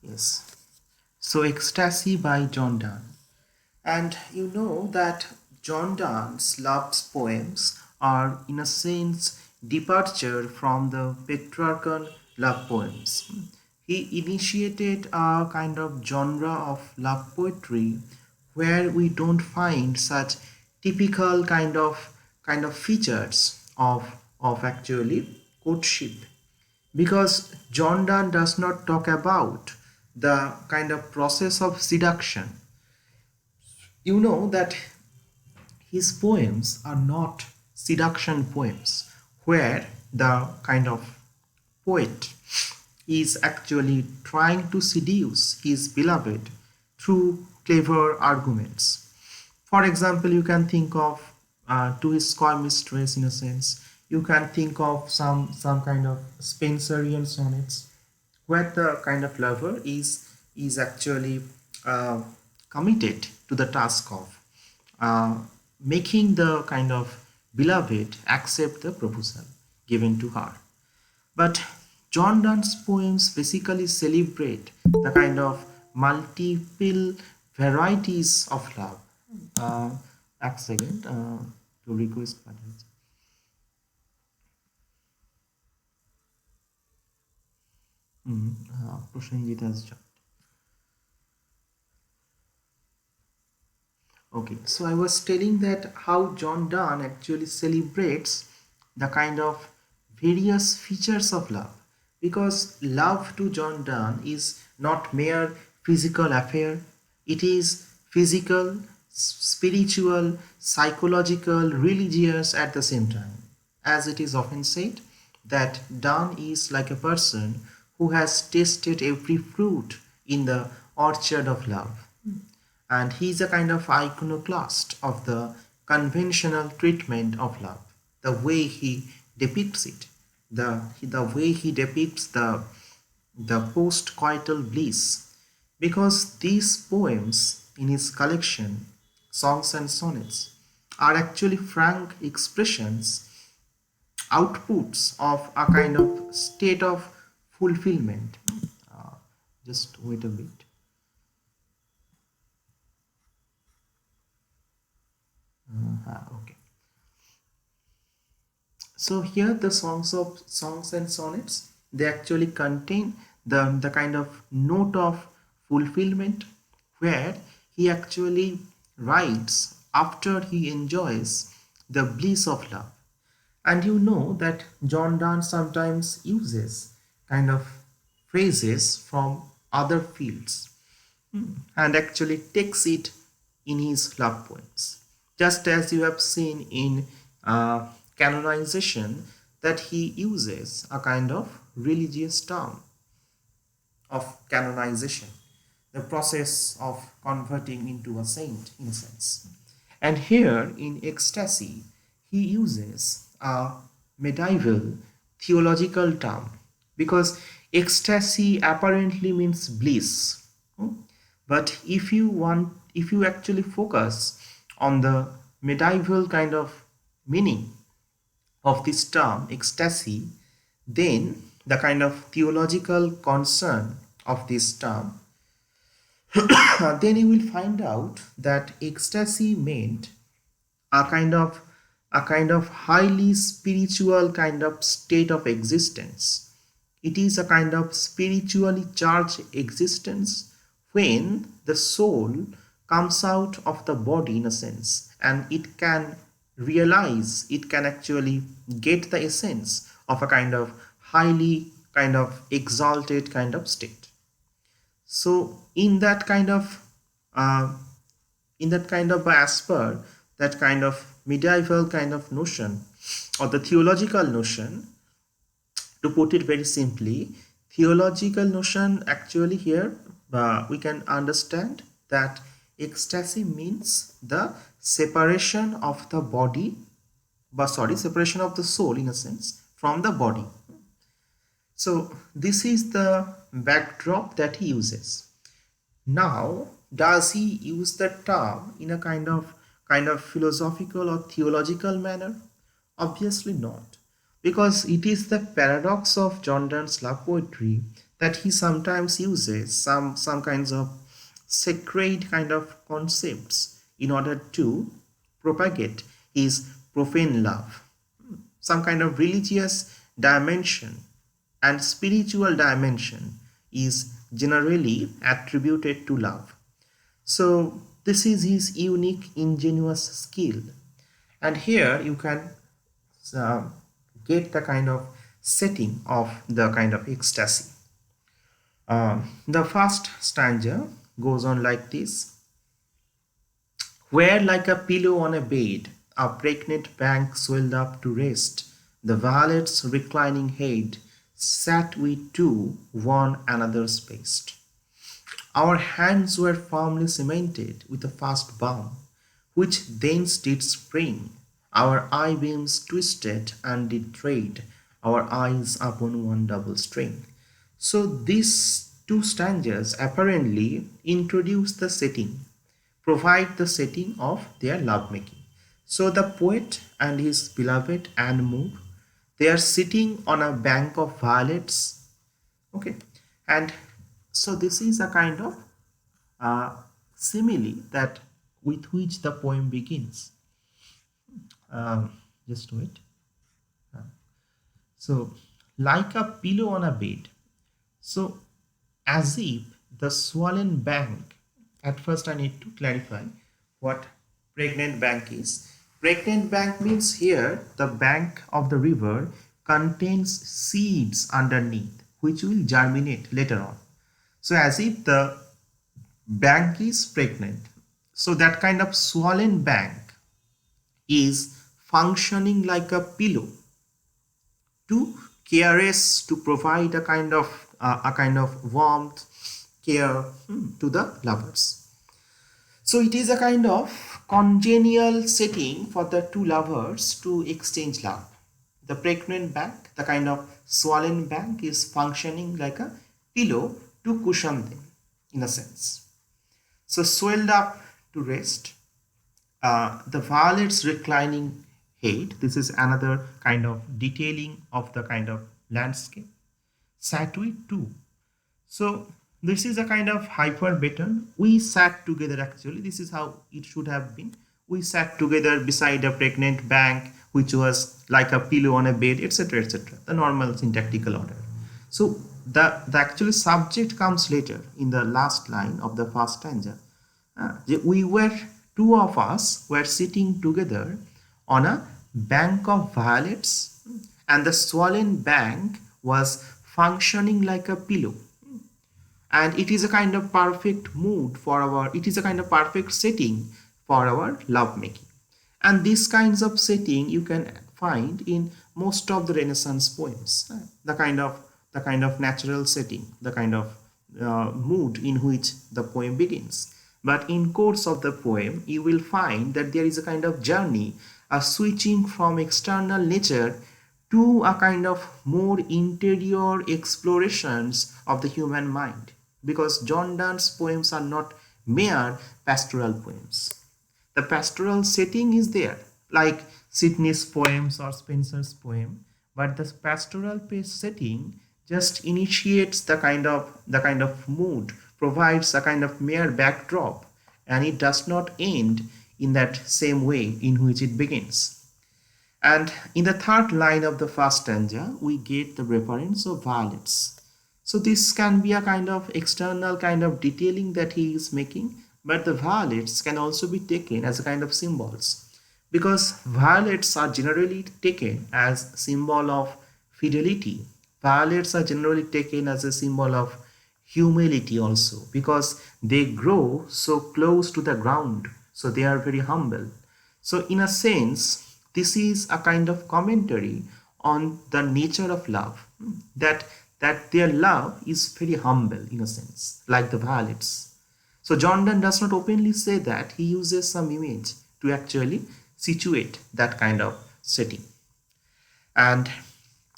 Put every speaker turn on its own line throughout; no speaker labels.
Yes. So, Ecstasy by John Donne. And you know that John Donne's love poems are, in a sense, departure from the Petrarchan love poems. He initiated a kind of genre of love poetry where we don't find such typical kind of features of actually courtship, because John Donne does not talk about the kind of process of seduction. You know that his poems are not seduction poems where the kind of poet is actually trying to seduce his beloved through clever arguments. For example, you can think of To His Coy Mistress, in a sense. You can think of some kind of Spenserian sonnets where the kind of lover is actually uh, committed to the task of uh, making the kind of beloved accept the proposal given to her. But John Donne's poems basically celebrate the kind of multiple varieties of love. Uh, a second, to request pardon. Prosenjit has joined. Okay, so I was telling that how John Donne actually celebrates the kind of various features of love, because love to John Donne is not mere physical affair, it is physical, spiritual, psychological, religious at the same time. As it is often said, that Donne is like a person who has tasted every fruit in the orchard of love, and he is a kind of iconoclast of the conventional treatment of love, the way he depicts it, the way he depicts the post-coital bliss, because these poems in his collection, Songs and Sonnets, are actually frank expressions, outputs of a kind of state of fulfillment. Uh, just wait a bit. Okay. So here the songs and sonnets, they actually contain the kind of note of fulfillment where he actually writes after he enjoys the bliss of love. And you know that John Donne sometimes uses kind of phrases from other fields and actually takes it in his love poems. Just as you have seen in canonization, that he uses a kind of religious term of canonization, the process of converting into a saint, in a sense. And here in Ecstasy, he uses a medieval theological term, because ecstasy apparently means bliss. But if you actually focus on the medieval kind of meaning of this term, ecstasy, then the kind of theological concern of this term, then you will find out that ecstasy meant a kind of highly spiritual kind of state of existence. It is a kind of spiritually charged existence when the soul comes out of the body, in a sense, and it can realize, it can actually get the essence of a kind of highly kind of exalted kind of state. So uh, in that kind of as per that kind of medieval kind of notion, or the theological notion, to put it very simply, theological notion actually here, we can understand that ecstasy means the separation of the body, but sorry, separation of the soul, in a sense, from the body. So this is the backdrop that he uses. Now, does he use the term in a kind of philosophical or theological manner? Obviously not, because it is the paradox of John Donne's love poetry that he sometimes uses some kinds of sacred kind of concepts in order to propagate his profane love. Some kind of religious dimension and spiritual dimension is generally attributed to love. So this is his unique ingenious skill, and here you can uh, get the kind of setting of the kind of ecstasy. The first stanza goes on like this: where like a pillow on a bed, a pregnant bank swelled up to rest, the violet's reclining head, sat we two, one another's paced. Our hands were firmly cemented with a fast bound, which thence did spring. Our eye beams twisted and did trade, our eyes upon one double string. So these two stanzas apparently introduce the setting, provide the setting of their lovemaking. So the poet and his beloved Anne move. They are sitting on a bank of violets. Okay, and so this is a kind of simile that with which the poem begins. Just wait. So, like a pillow on a bed. So, as if the swollen bank, at first I need to clarify what pregnant bank is. Pregnant bank means here the bank of the river contains seeds underneath which will germinate later on. So, as if the bank is pregnant. So, that kind of swollen bank is functioning like a pillow to caress, to provide a kind of warmth, care to the lovers. So it is a kind of congenial setting for the two lovers to exchange love. The pregnant bank, the kind of swollen bank, is functioning like a pillow to cushion them in a sense. So swelled up to rest, the violet's reclining head, this is another kind of detailing of the kind of landscape. Sat we two. So this is a kind of hyperbaton. We sat together actually. This is how it should have been. We sat together beside a pregnant bank, which was like a pillow on a bed, etc., etc. The normal syntactical order. So the actual subject comes later in the last line of the first stanza. We were two of us were sitting together on a bank of violets, and the swollen bank was functioning like a pillow, and it is a kind of perfect mood for our it is a kind of perfect setting for our love making. And these kinds of setting you can find in most of the Renaissance poems. The kind of natural setting, the kind of mood in which the poem begins. But in course of the poem you will find that there is a kind of journey, a switching from external nature to a kind of more interior explorations of the human mind, because John Donne's poems are not mere pastoral poems. The pastoral setting is there, like Sidney's poems or Spencer's poem, but the pastoral setting just initiates the kind of mood, provides a kind of mere backdrop, and it does not end in that same way in which it begins. And in the third line of the first stanza, we get the reference of violets. So this can be a kind of external kind of detailing that he is making, but the violets can also be taken as a kind of symbols, because violets are generally taken as symbol of fidelity. Violets are generally taken as a symbol of humility also, because they grow so close to the ground, so they are very humble. So in a sense, this is a kind of commentary on the nature of love, that their love is very humble in a sense, like the violets. So John Donne does not openly say that, he uses some image to actually situate that kind of setting. And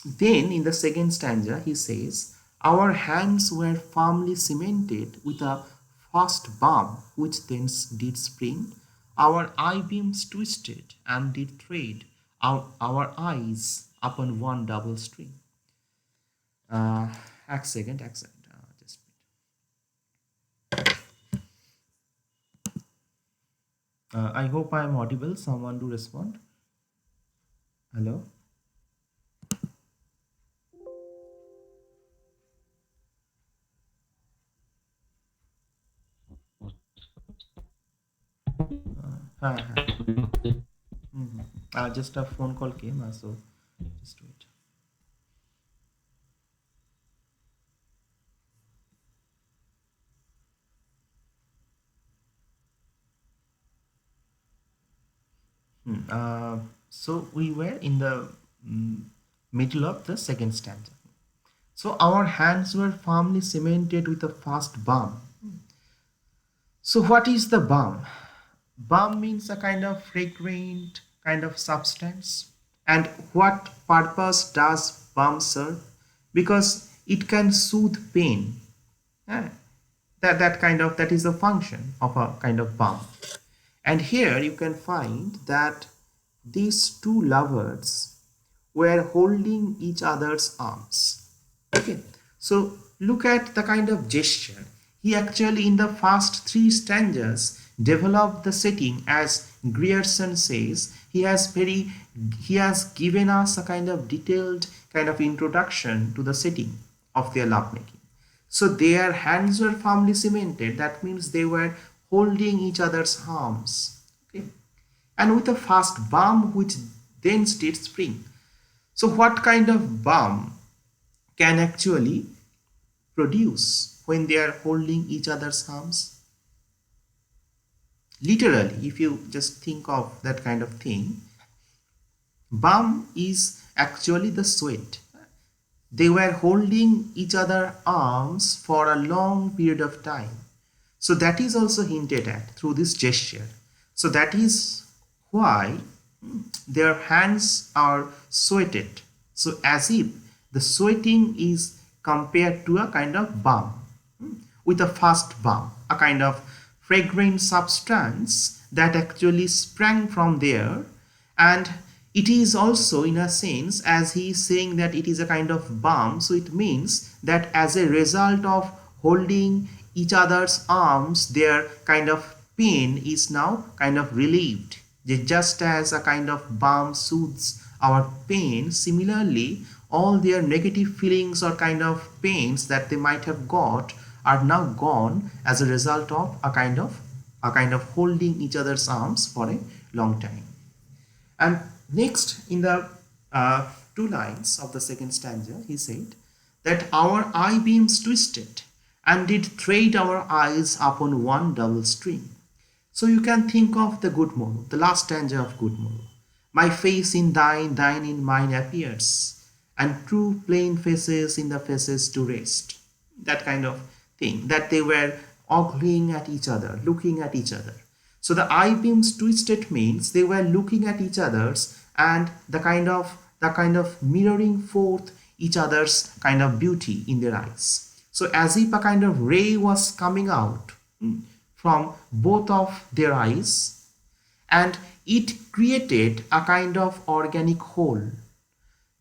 then in the second stanza he says, our hands were firmly cemented with a fast balm which thence did spring, our eye beams twisted and did trade our eyes upon one double string. Act second, act second. Just I hope I am audible. Someone do respond. Hello. Hi, hi. Mhm. Just a phone call came, so just wait. So we were in the mm, middle of the second stanza. So our hands were firmly cemented with a fast bum. So what is the bum? Balm means a kind of fragrant kind of substance. And what purpose does balm serve? Because it can soothe pain. Eh, that is the function of a kind of balm. And here you can find that these two lovers were holding each other's arms. Okay, so look at the kind of gesture. He actually, in the first three stanzas, developed the setting as Grierson says. He has given us a kind of detailed kind of introduction to the setting of their lovemaking. So their hands were firmly cemented. That means they were holding each other's arms. Okay, and with a fast bum which then did spring. So what kind of bum can actually produce when they are holding each other's arms? Literally, if you just think of that kind of thing, bum is actually the sweat. They were holding each other's arms for a long period of time. So that is also hinted at through this gesture. So that is why their hands are sweated. So as if the sweating is compared to a kind of balm, with a fast balm, a kind of fragrant substance that actually sprang from there. And it is also in a sense, as he is saying that it is a kind of balm, so it means that as a result of holding each other's arms, their kind of pain is now kind of relieved. Just as a kind of balm soothes our pain, similarly all their negative feelings or kind of pains that they might have got are now gone as a result of a kind of holding each other's arms for a long time. And next, in the two lines of the second stanza, he said that our eye beams twisted and did thread our eyes upon one double string. So you can think of the good mood, the last stanza of good mood. My face in thine, thine in mine appears, and two plain faces in the faces to rest. That kind of thing, that they were ogling at each other, looking at each other. So the eye beams twisted means they were looking at each other's and the kind of mirroring forth each other's kind of beauty in their eyes. So as if a kind of ray was coming out from both of their eyes, and it created a kind of organic whole.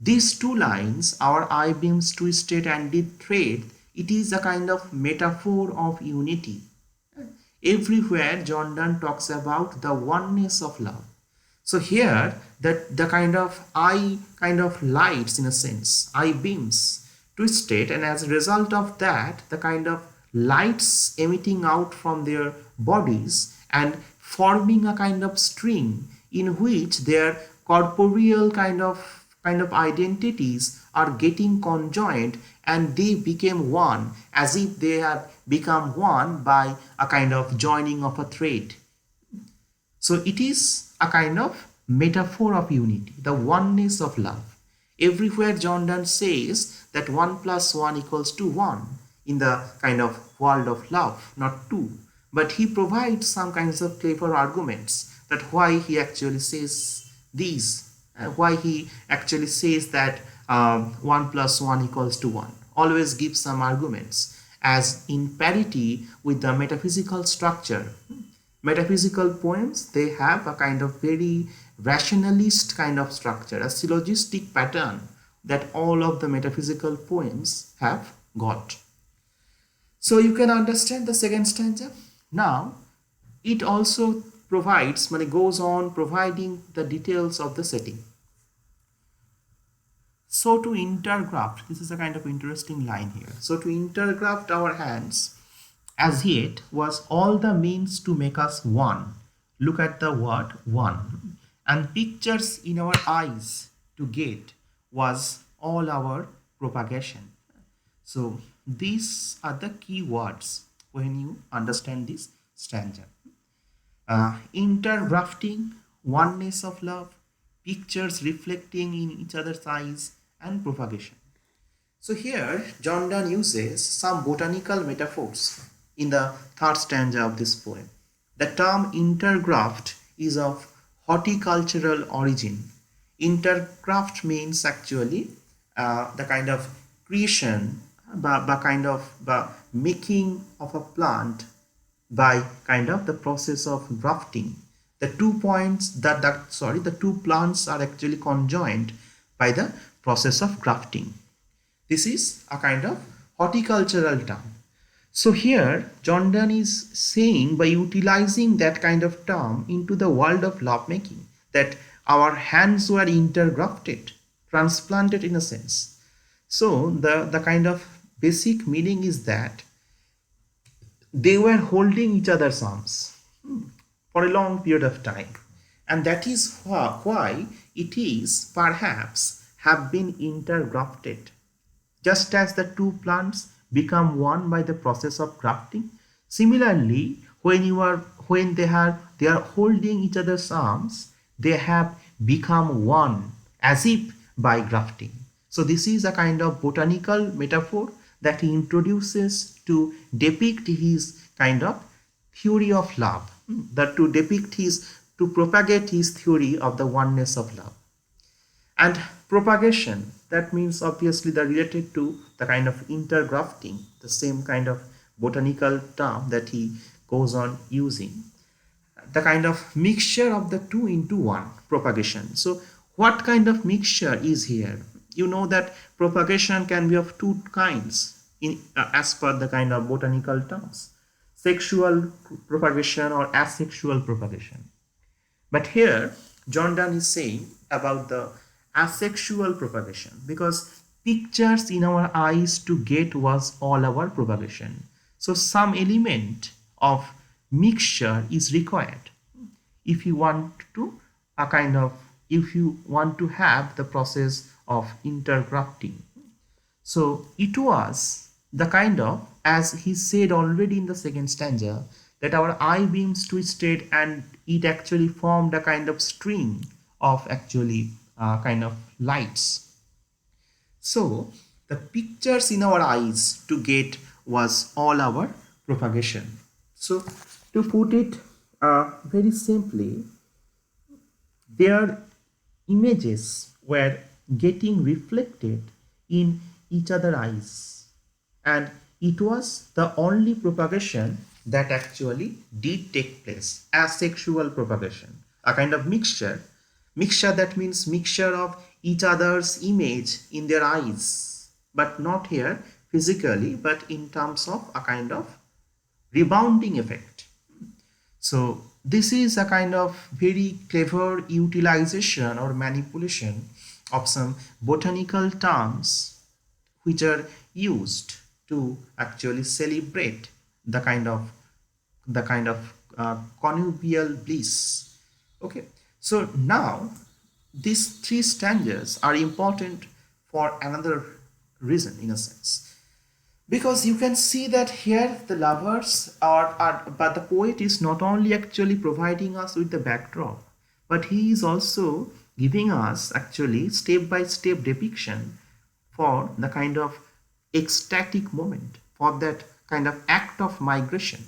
These two lines, our eye beams twisted and did thread, it is a kind of metaphor of unity. Everywhere John Donne talks about the oneness of love. So here the kind of eye kind of lights, in a sense, eye beams twisted, and as a result of that the kind of lights emitting out from their bodies and forming a kind of string in which their corporeal kind of identities are getting conjoined, and they became one, as if they have become one by a kind of joining of a thread. So it is a kind of metaphor of unity, the oneness of love. Everywhere John Donne says that 1 plus 1 equals to 1 in the kind of world of love, not 2. But he provides some kinds of clever arguments that why he actually says these, why he actually says that 1 plus 1 equals to 1. Always gives some arguments as in parity with the metaphysical structure. Metaphysical poems, they have a kind of very rationalist kind of structure, a syllogistic pattern that all of the metaphysical poems have. God. So you can understand the second stanza. Now, it also provides, goes on providing the details of the setting. So to intergraft, this is a kind of interesting line here. So to intergraft our hands as yet was all the means to make us one. Look at the word one. And pictures in our eyes to get was all our propagation. So these are the key words when you understand this stanza. Intergrafting, oneness of love, pictures reflecting in each other's eyes, and propagation. So here, John Donne uses some botanical metaphors in the third stanza of this poem. The term intergraft is of horticultural origin. Intergraft means actually the kind of creation, by kind of making of a plant by kind of the process of grafting. The 2 points the two plants are actually conjoined by the process of grafting. This is a kind of horticultural term. So here John Donne is saying, by utilizing that kind of term into the world of lovemaking, that our hands were intergrafted, transplanted in a sense. So the kind of basic meaning is that they were holding each other's arms for a long period of time, and that is why it is perhaps have been intergrafted, just as the two plants become one by the process of grafting. Similarly, when they are holding each other's arms, they have become one as if by grafting. So this is a kind of botanical metaphor that he introduces to depict his kind of theory of love, that to propagate his theory of the oneness of love. And propagation, that means obviously the related to the kind of intergrafting, the same kind of botanical term that he goes on using, the kind of mixture of the two into one, propagation. So what kind of mixture is here? You know that propagation can be of two kinds as per the kind of botanical terms: sexual propagation or asexual propagation. But here John Donne is saying about the asexual propagation, because pictures in our eyes to get was all our propagation. So some element of mixture is required if you want to if you want to have the process of intergrafting. So it was the kind of, as he said already in the second stanza, that our eye beams twisted and it actually formed a kind of string of actually kind of lights. So the pictures in our eyes to get was all our propagation. So to put it very simply, their images were getting reflected in each other's eyes, and it was the only propagation that actually did take place, asexual propagation, a kind of mixture that means mixture of each other's image in their eyes, but not here physically, but in terms of a kind of rebounding effect. So this is a kind of very clever utilization or manipulation of some botanical terms which are used to actually celebrate the kind of connubial bliss. Okay, so now these three stanzas are important for another reason, in a sense, because you can see that here the lovers but the poet is not only actually providing us with the backdrop, but he is also giving us actually step by step depiction for the kind of ecstatic moment, for that kind of act of migration,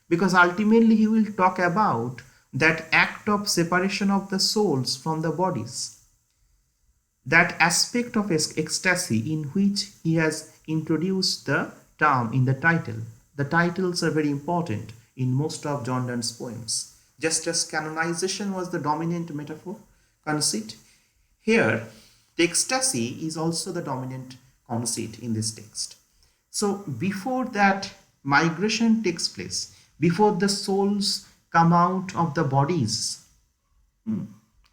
because ultimately he will talk about that act of separation of the souls from the bodies, that aspect of ecstasy in which he has introduced the term in the title. The titles are very important in most of John Donne's poems. Just as canonization was the dominant metaphor conceit, here the ecstasy is also the dominant conceit in this text. So before that migration takes place, before the souls come out of the bodies,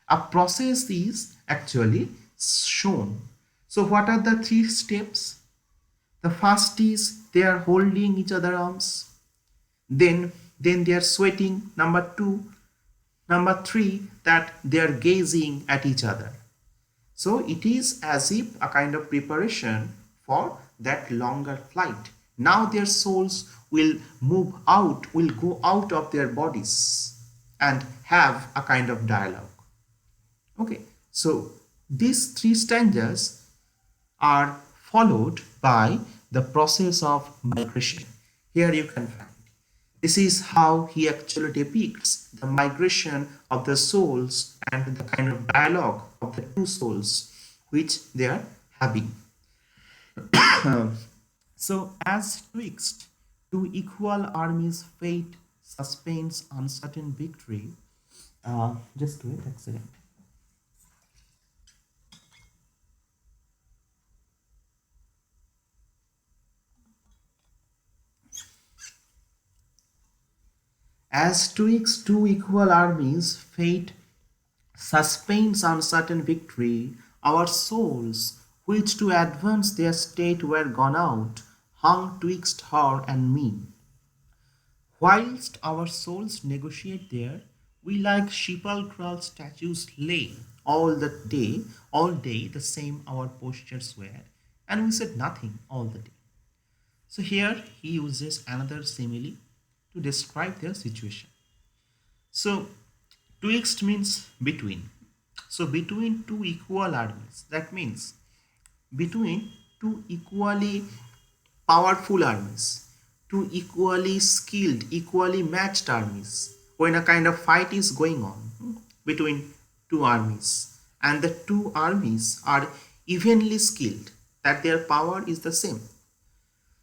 a process is actually shown. So what are the three steps? The first is they are holding each other arms. Then they are sweating. Number two. Number three, that they are gazing at each other. So it is as if a kind of preparation for that longer flight. Now their souls will move out, will go out of their bodies and have a kind of dialogue. Okay, so these three stanzas are followed by the process of migration. Here you can find. This is how he actually depicts the migration of the souls and the kind of dialogue of the two souls which they are having. So, as twixt two equal armies, fate, suspense, uncertain victory. Just wait a second. As twixt two equal armies, fate, suspense, uncertain victory, our souls, which to advance their state were gone out, hung twixt her and me. Whilst our souls negotiate there, we like sepulchral statues lay all day the same our postures were, and we said nothing all the day. So here he uses another simile to describe their situation. So twixt means between. So between two equal armies, that means between two equally powerful armies, two equally skilled, equally matched armies, when a kind of fight is going on between two armies, and the two armies are evenly skilled, that their power is the same.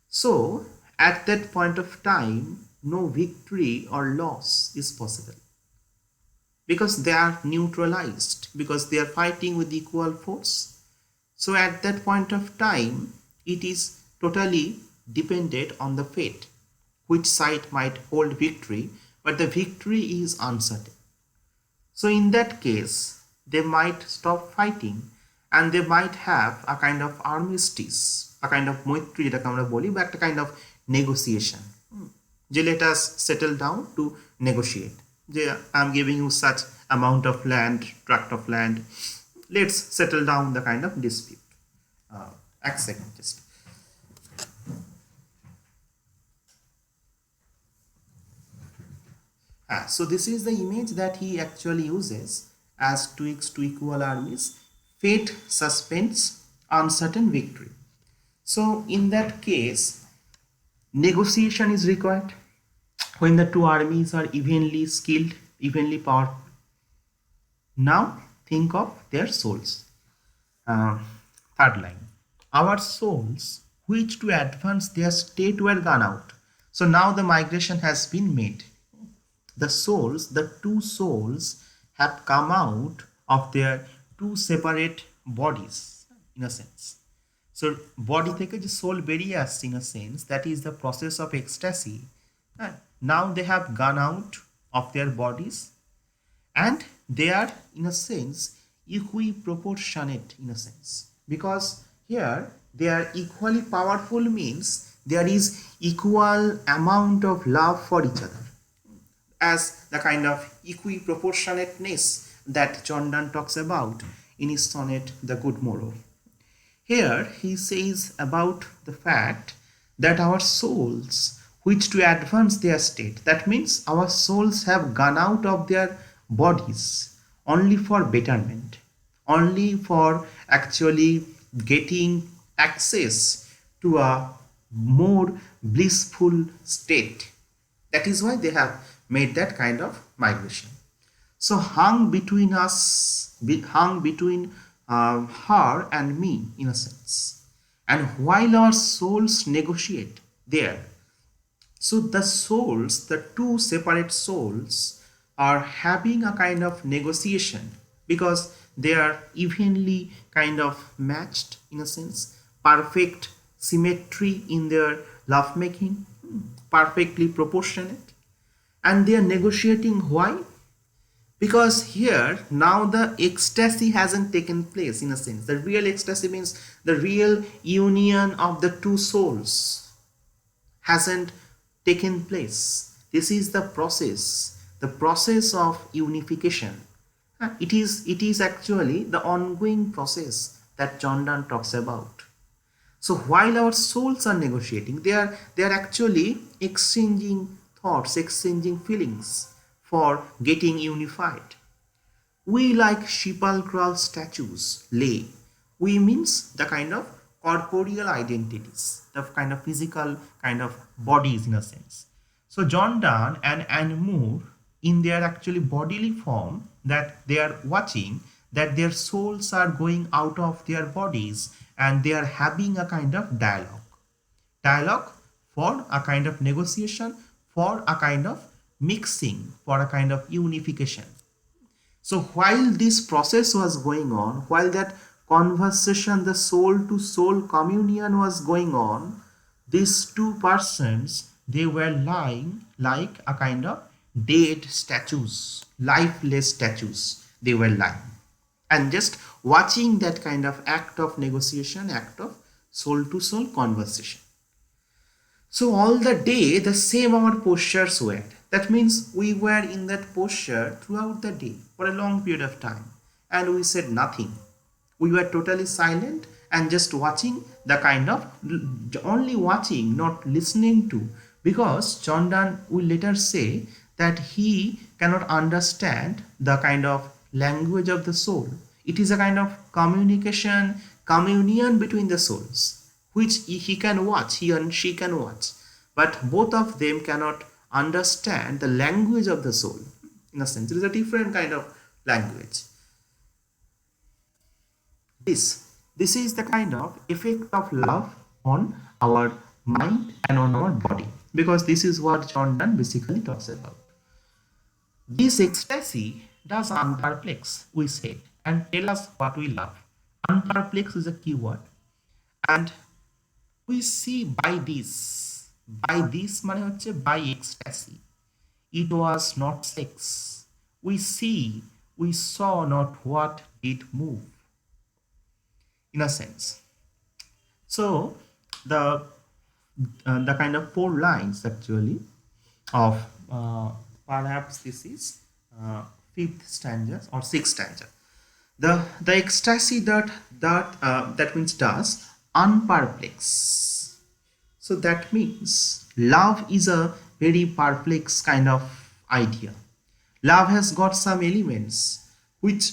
So at that point of time, no victory or loss is possible because they are neutralized, because they are fighting with equal force. So at that point of time, it is totally dependent on the fate, which side might hold victory, but the victory is uncertain. So in that case, they might stop fighting and they might have a kind of armistice, a kind of moitri, যেটাকে আমরা বলি, বা একটা kind of negotiation. যে let us settle down to negotiate. যে I'm giving you such amount of land, tract of land. Let's settle down the kind of dispute. A second, just. So this is the image that he actually uses as twixt two equal armies, fate, suspense, uncertain victory. So in that case, negotiation is required when the two armies are evenly skilled, evenly powerful. Now think of their souls. Third line. Our souls, which to advance their state were gone out. So now the migration has been made. The souls, the two souls have come out of their two separate bodies, in a sense. So body থেকে যে soul বেরিয়ে আসছে, in a sense, that is the process of ecstasy. Now they have gone out of their bodies and they are, in a sense, equiproportionate, in a sense, because here they are equally powerful, means there is equal amount of love for each other, as the kind of equiproportionateness that John Donne talks about in his sonnet The Good Morrow. Here he says about the fact that our souls, which to advance their state, that means our souls have gone out of their bodies only for betterment, only for actually getting access to a more blissful state. That is why they have made that kind of migration. So hung between us, hung between her and me, in a sense. And while our souls negotiate there, so the souls, the two separate souls, are having a kind of negotiation because they are evenly kind of matched, in a sense, perfect symmetry in their lovemaking, perfectly proportionate, and they are negotiating. Why? Because here now the ecstasy hasn't taken place. In a sense, the real ecstasy means the real union of the two souls hasn't taken place. This is the process of unification. It is actually the ongoing process that John Donne talks about. So while our souls are negotiating, they are actually exchanging thoughts, exchanging feelings for getting unified. We like sepulchral statues lay. We means the kind of corporeal identities, the kind of physical kind of bodies in a sense. So John Donne and Anne Moore, in their actually bodily form, that they are watching, that their souls are going out of their bodies and they are having a kind of dialogue for a kind of negotiation, for a kind of mixing, for a kind of unification. So while this process was going on, while that conversation, the soul to soul communion was going on, these two persons, they were lying like a kind of dead statues, lifeless statues. They were lying and just watching that kind of act of negotiation, act of soul to soul conversation. So all the day, the same our postures were. That means we were in that posture throughout the day for a long period of time, and we said nothing. We were totally silent and just watching the kind of, only watching, not listening to, because John Donne will later say that he cannot understand the kind of language of the soul. It is a kind of communication, communion between the souls, which he can watch, he and she can watch, but both of them cannot understand the language of the soul. In a sense, it is a different kind of language. This is the kind of effect of love on our mind and on our body, because this is what John Donne basically talks about. This ecstasy does unperplex, we said, and tell us what we love. Unperplex is a keyword, and we see by this মানে হচ্ছে by ecstasy. It was not sex. We saw not what did move, in a sense. So the kind of four lines actually of perhaps this is fifth stanza or sixth stanza. The ecstasy that means does unperplex. So that means love is a very perplex kind of idea. Love has got some elements which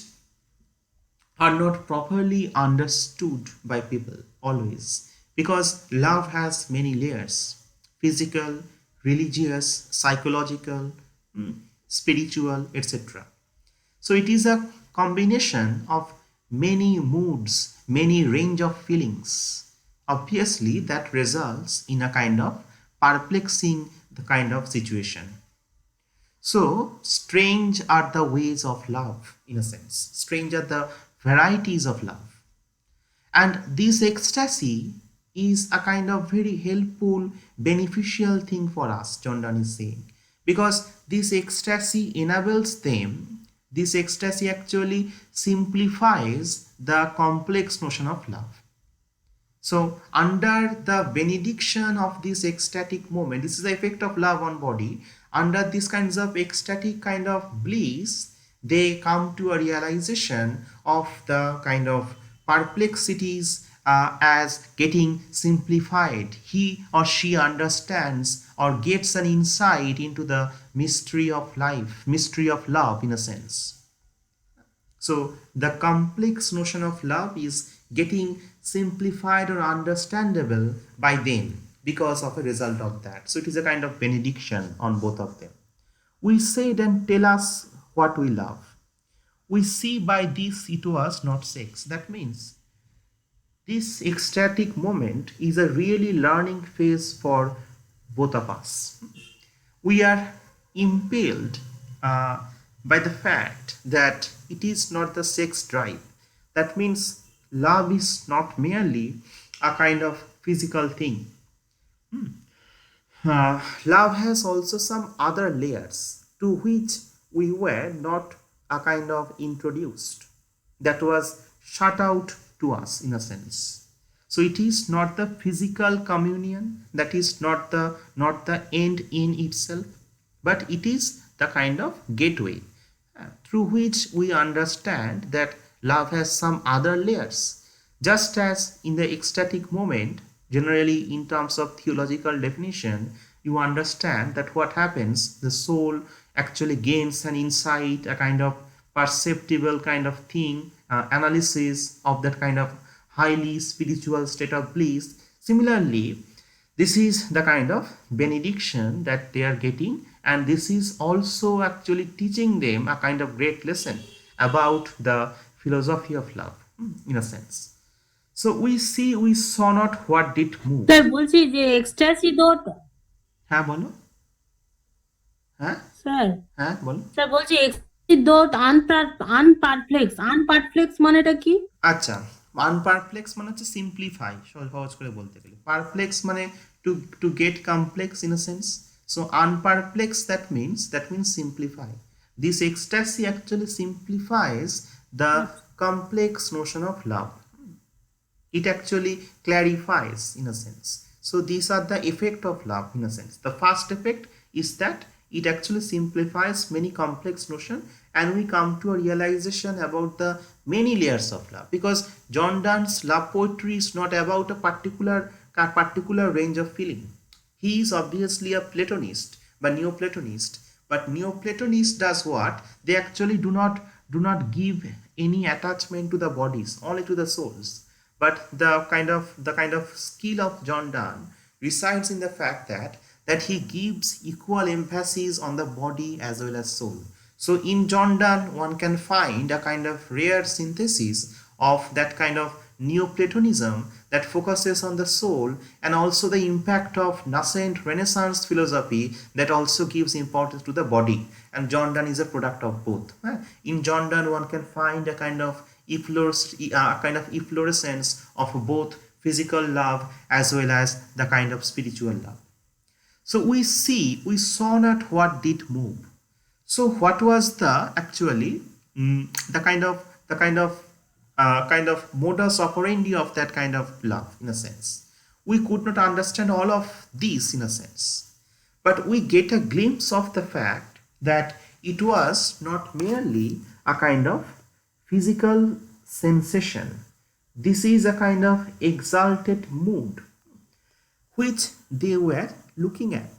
are not properly understood by people always, because love has many layers: physical, religious, psychological, spiritual, etc. So it is a combination of many moods, many range of feelings. Obviously that results in a kind of perplexing the kind of situation. So strange are the ways of love, in a sense. Strange are the varieties of love. And this ecstasy is a kind of very helpful, beneficial thing for us, John Donne is saying. Because this ecstasy enables them, this ecstasy actually simplifies the complex notion of love. So under the benediction of this ecstatic moment, this is the effect of love on body. Under this kinds of ecstatic kind of bliss, they come to a realization of the kind of perplexities as getting simplified. He or she understands or gets an insight into the mystery of life, mystery of love, in a sense. So the complex notion of love is getting simplified or understandable by them because of a result of that. So it is a kind of benediction on both of them. We said and tell us what we love. We see by this it was not sex. That means this ecstatic moment is a really learning phase for both of us. We are impelled by the fact that it is not the sex drive. That means love is not merely a kind of physical thing. Love has also some other layers to which we were not a kind of introduced, that was shut out to us in a sense. So it is not the physical communion, that is not the end in itself, but it is the kind of gateway through which we understand that love has some other layers. Just as in the ecstatic moment, generally in terms of theological definition, you understand that what happens, the soul actually gains an insight, a kind of perceptible kind of thing, analysis of that kind of highly spiritual state of bliss. Similarly, this is the kind of benediction that they are getting, and this is also actually teaching them a kind of great lesson about the philosophy of love, in a sense. So we saw not what did move.
Sir বলছি যে ecstasy dot
হ্যাঁ বলো। হ্যাঁ।
Sir
হ্যাঁ বলো।
Sir বলছি ecstasy dot আনপারপ্লেক্স আনপারপ্লেক্স মানেটা কি?
আচ্ছা, আনপারপ্লেক্স মানে হচ্ছে সিম্পলিফাই, সহজ করে বলতে গেলে। পারপ্লেক্স মানে to to get complex in a sense. So unperplex that means simplify. This ecstasy actually simplifies the
আচ্ছা
complex notion of love. It actually clarifies in a sense. So these are the effect of love in a sense. The first effect is that it actually simplifies many complex notion, and we come to a realization about the many layers of love, because John Donne's love poetry is not about a particular range of feeling. He is obviously a Platonist, but Neoplatonist. But Neoplatonist does what? They actually do not give any attachment to the bodies, only to the souls. But the kind of skill of John Donne resides in the fact that he gives equal emphasis on the body as well as soul. So in John Donne, one can find a kind of rare synthesis of that kind of Neoplatonism that focuses on the soul, and also the impact of nascent Renaissance philosophy that also gives importance to the body. And John Donne is a product of both. In John Donne, one can find a kind of efflorescence of both physical love as well as the kind of spiritual love. So we saw not what did move. So what was the actually the kind of modus operandi of that kind of love in a sense? We could not understand all of these in a sense, but we get a glimpse of the fact that it was not merely a kind of physical sensation. This is a kind of exalted mood which they were looking at.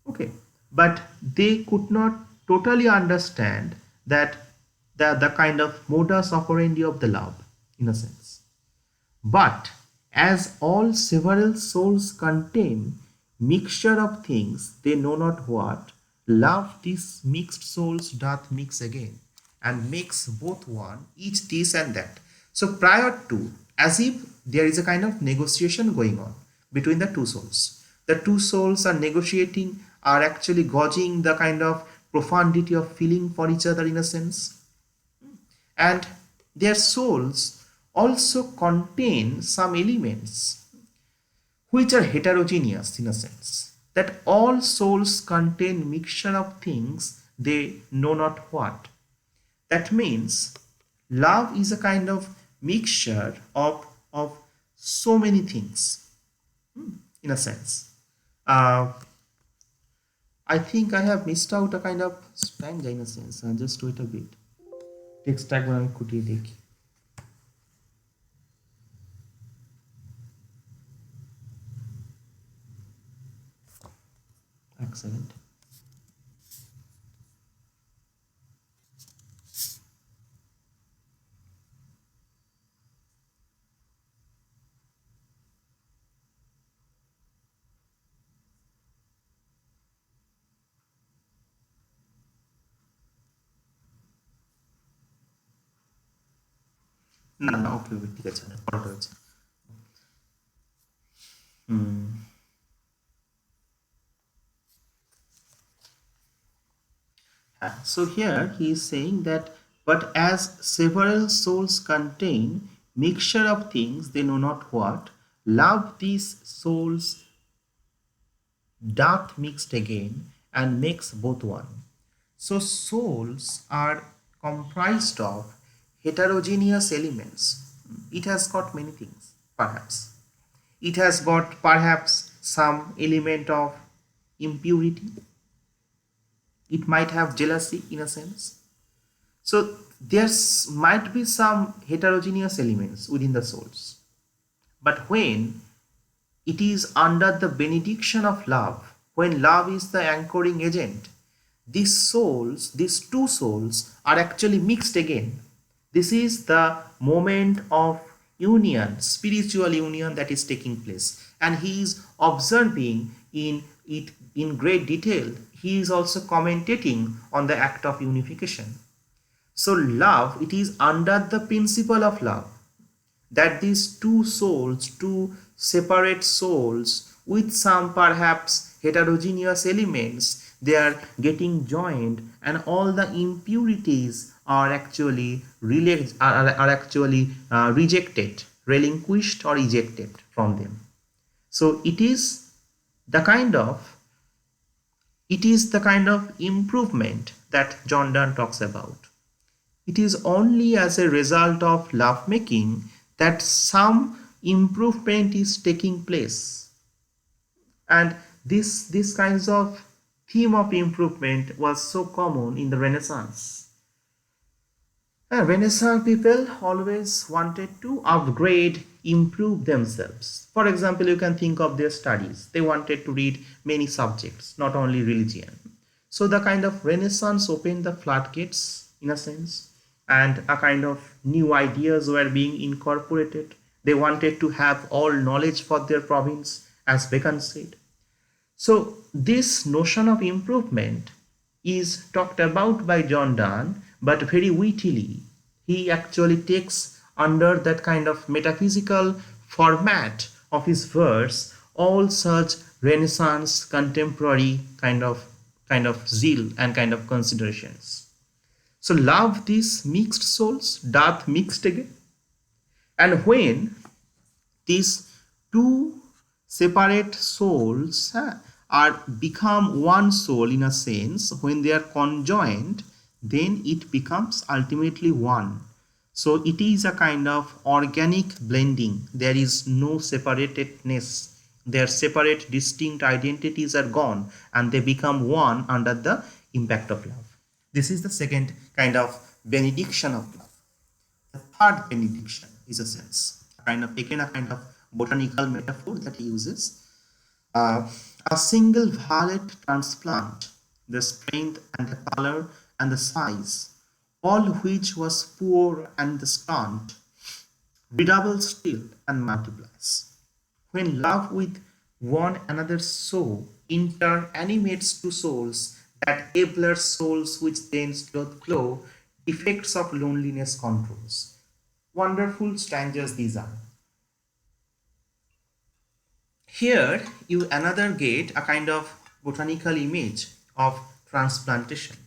Okay, but they could not totally understand that the kind of modus operandi of the love in a sense. But as all several souls contain mixture of things they know not what, love these mixed souls doth mix again, and makes both one, each this and that. So prior to, as if there is a kind of negotiation going on between the two souls. The two souls are negotiating, are actually gauging the kind of profundity of feeling for each other in a sense, and their souls also contain some elements which are heterogeneous in a sense, that all souls contain mixture of things they know not what. That means love is a kind of mixture of so many things in a sense. I think I have missed out a kind of stanza in a sense. Just wait a bit. টেক্সটটা একবার আমি খুঁটিয়ে দেখি। এক second. না না, ওকে ওকে, ঠিক আছে, পড়াটা হয়েছে। So here he is saying that, but as several souls contain mixture of things they know not what, love these souls doth mixed again and makes both one. So souls are comprised of heterogeneous elements. It has got many things, perhaps. It has got perhaps some element of impurity. It might have jealousy in a sense. So there might be some heterogeneous elements within the souls. But when it is under the benediction of love, when love is the anchoring agent, these souls, these two souls, are actually mixed again. This is the moment of union, spiritual union that is taking place. And he is observing in it in great detail. He is also commentating on the act of unification. So love, it is under the principle of love that these two souls, two separate souls with some perhaps heterogeneous elements, they are getting joined, and all the impurities are actually rejected, relinquished, or ejected from them. So the kind of it is the kind of improvement that John Donne talks about. It is only as a result of lovemaking that some improvement is taking place. And this kinds of theme of improvement was so common in the Renaissance. Renaissance people always wanted to upgrade, improve themselves. For example, you can think of their studies. They wanted to read many subjects, not only religion. So the kind of Renaissance opened the floodgates in a sense, and a kind of new ideas were being incorporated. They wanted to have all knowledge for their province, as Bacon said. So this notion of improvement is talked about by John Donne, but very wittily. He actually takes under that kind of metaphysical format of his verse all such Renaissance contemporary kind of zeal and kind of considerations. So love these mixed souls doth mixed again. And when these two separate souls are become one soul in a sense, when they are conjoined, then it becomes ultimately one. So it is a kind of organic blending. There is no separatedness. Their separate distinct identities are gone and they become one under the impact of love. This is the second kind of benediction of love. The third benediction is a sense, a kind of botanical metaphor that he uses. Uh, a single violet transplant, the strength and the color and the size, all which was poor and the scant, redoubles still and multiplies. When love with one another so interanimates two souls, that abler souls which thence doth glow, effects of loneliness controls. Wonderful stanzas these are. Here you another get a kind of botanical image of transplantation.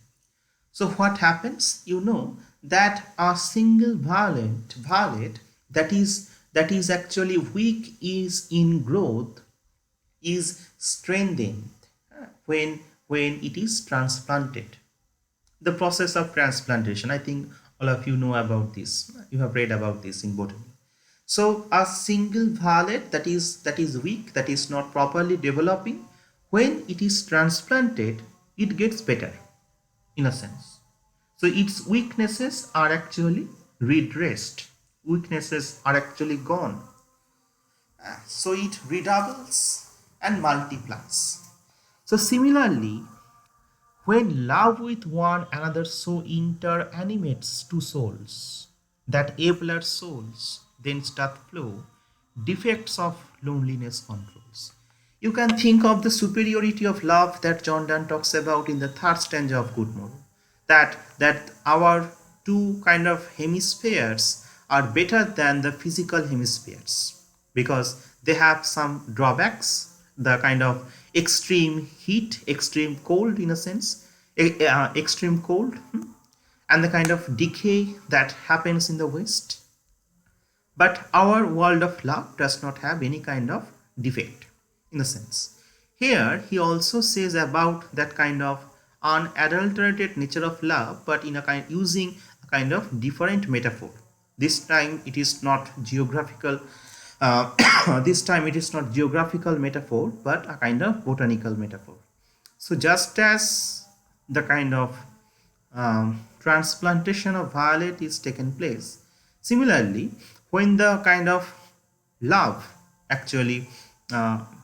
So what happens? You know that a single violet that is actually weak is in growth is strengthened when it is transplanted. The process of transplantation, I think all of you know about this. You have read about this in botany. So a single violet that is weak, that is not properly developing, when it is transplanted, it gets better in a sense. So its weaknesses are actually redressed. Weaknesses are actually gone. So it redoubles and multiplies. So similarly, when love with one another so interanimates two souls, that abler souls thence doth flow, defects of loneliness controls. You can think of the superiority of love that John Donne talks about in the third stanza of Good Morrow. That our two kind of hemispheres are better than the physical hemispheres because they have some drawbacks, the kind of extreme heat, extreme cold in a sense, extreme cold, and the kind of decay that happens in the west. But our world of love does not have any kind of defect in a sense. Here, he also says about that kind of unadulterated nature of love, but in a kind using a kind of different metaphor. This time it is not geographical. This time it is not geographical metaphor, but a kind of botanical metaphor. So just as the kind of transplantation of violet is taken place, similarly, when the kind of love actually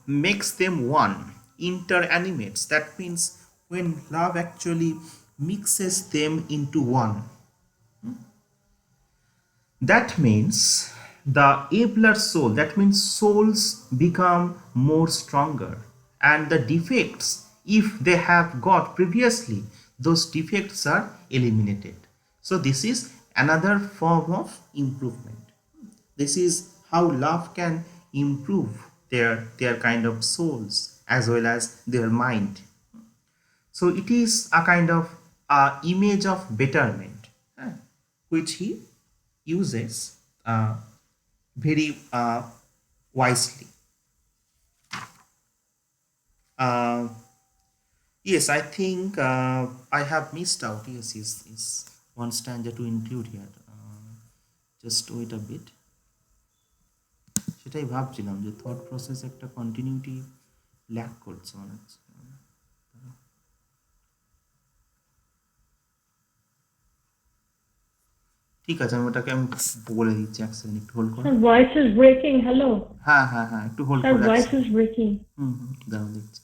makes them one, interanimates, that means when love actually mixes them into one, that means the abler soul, that means souls become more stronger, and the defects, if they have got previously, those defects are eliminated. So this is another form of improvement. This is how love can improve their kind of souls as well as their mind. So it is a kind of image of betterment, which he uses very wisely. Uh, yes, I think I have missed out. Yes, is one stanza to include here. Just wait a bit. সেটাই ভাবছিলাম যে thought process একটা continuity lack করছে মনে হচ্ছে। ঠিক আছে, আমি বলে দিচ্ছি, এক সেকেন্ড একটু হোল্ড করো।
Sir, voice is breaking. Hello.
হ্যাঁ হ্যাঁ হ্যাঁ, একটু হোল্ড
Sir,
করো,
voice is breaking.
দাঁড়াও দেখছি।